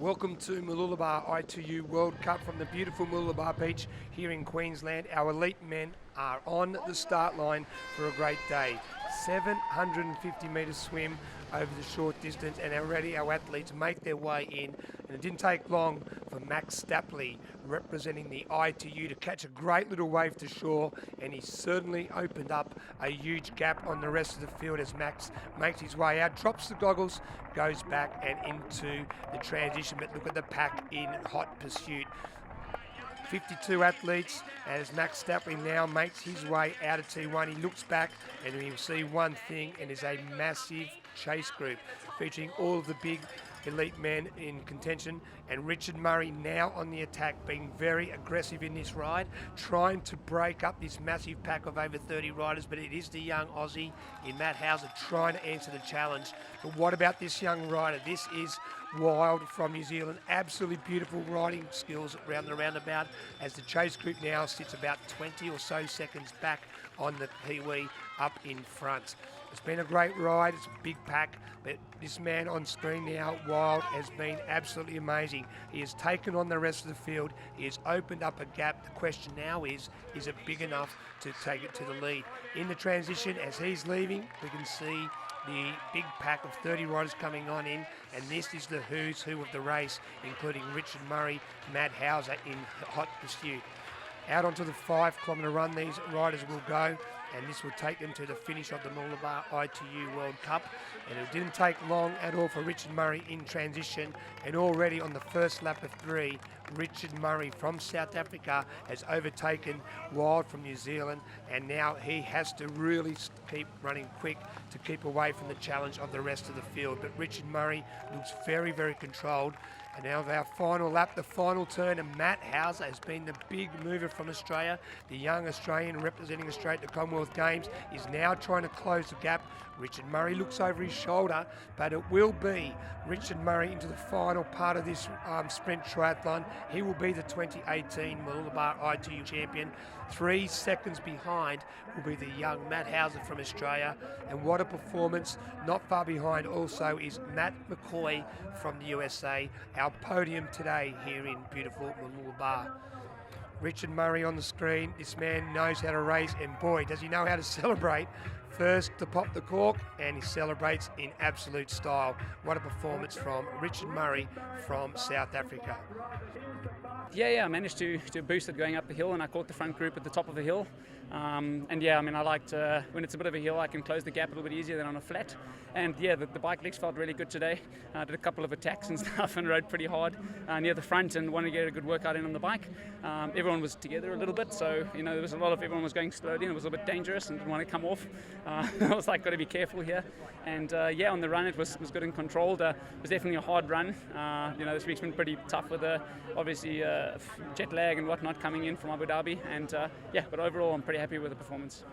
Welcome to Mooloolaba I2U World Cup from the beautiful Mooloolaba beach here in Queensland. Our elite men are on the start line for a great day. 750 metre swim over the short distance, and already our athletes make their way in. And it didn't take long for Max Stapley, representing the I2U, to catch a great little wave to shore, and he certainly opened up a huge gap on the rest of the field as Max makes his way out, drops the goggles, goes back and into the transition. But look at the pack in hot pursuit. 52 athletes as Max Stapley now makes his way out of T1. He looks back and we see one thing, and is a massive chase group featuring all of the big elite men in contention, and Richard Murray now on the attack, being very aggressive in this ride, trying to break up this massive pack of over 30 riders. But it is the young Aussie in Matt Hauser trying to answer the challenge. But what about this young rider? This is Wild from New Zealand. Absolutely beautiful riding skills around the roundabout, as the chase group now sits about 20 or so seconds back on the Kiwi up in front. It's been a great ride. It's a big pack, but this man on screen now, Wild, has been absolutely amazing. He has taken on the rest of the field. He has opened up a gap. The question now is it big enough to take it to the lead? In the transition, as he's leaving, we can see the big pack of 30 riders coming on in, and this is the who's who of the race, including Richard Murray, Matt Hauser in hot pursuit. Out onto the 5 kilometre run these riders will go, and this will take them to the finish of the Mooloolaba I2U World Cup. And it didn't take long at all for Richard Murray in transition, and already on the first lap of 3, Richard Murray from South Africa has overtaken Wild from New Zealand, and now he has to really keep running quick to keep away from the challenge of the rest of the field. But Richard Murray looks very, very controlled. And now our final lap, the final turn, and Matt Hauser has been the big mover from Australia. The young Australian representing Australia at the Commonwealth Games is now trying to close the gap. Richard Murray looks over his shoulder, but it will be Richard Murray into the final part of this sprint triathlon. He will be the 2018 Mooloolaba I2U champion. 3 seconds behind will be the young Matt Hauser from Australia. And what a performance. Not far behind also is Matt McCoy from the USA. Our podium today here in beautiful Mooloolaba. Richard Murray on the screen. This man knows how to race, and boy, does he know how to celebrate. First to pop the cork, and he celebrates in absolute style. What a performance from Richard Murray from South Africa. Yeah, I managed to boost it going up the hill, and I caught the front group at the top of the hill. And yeah, I mean, I liked when it's a bit of a hill, I can close the gap a little bit easier than on a flat. And yeah, the bike legs felt really good today. I did a couple of attacks and stuff and rode pretty hard near the front, and wanted to get a good workout in on the bike. Everyone was together a little bit, so you know, there was a lot of everyone was going slowly, and it was a little bit dangerous and didn't want to come off. I was like, got to be careful here. And yeah, on the run it was good and controlled. It was definitely a hard run. You know, this week's been pretty tough with obviously jet lag and whatnot coming in from Abu Dhabi. And yeah, but overall I'm pretty happy with the performance.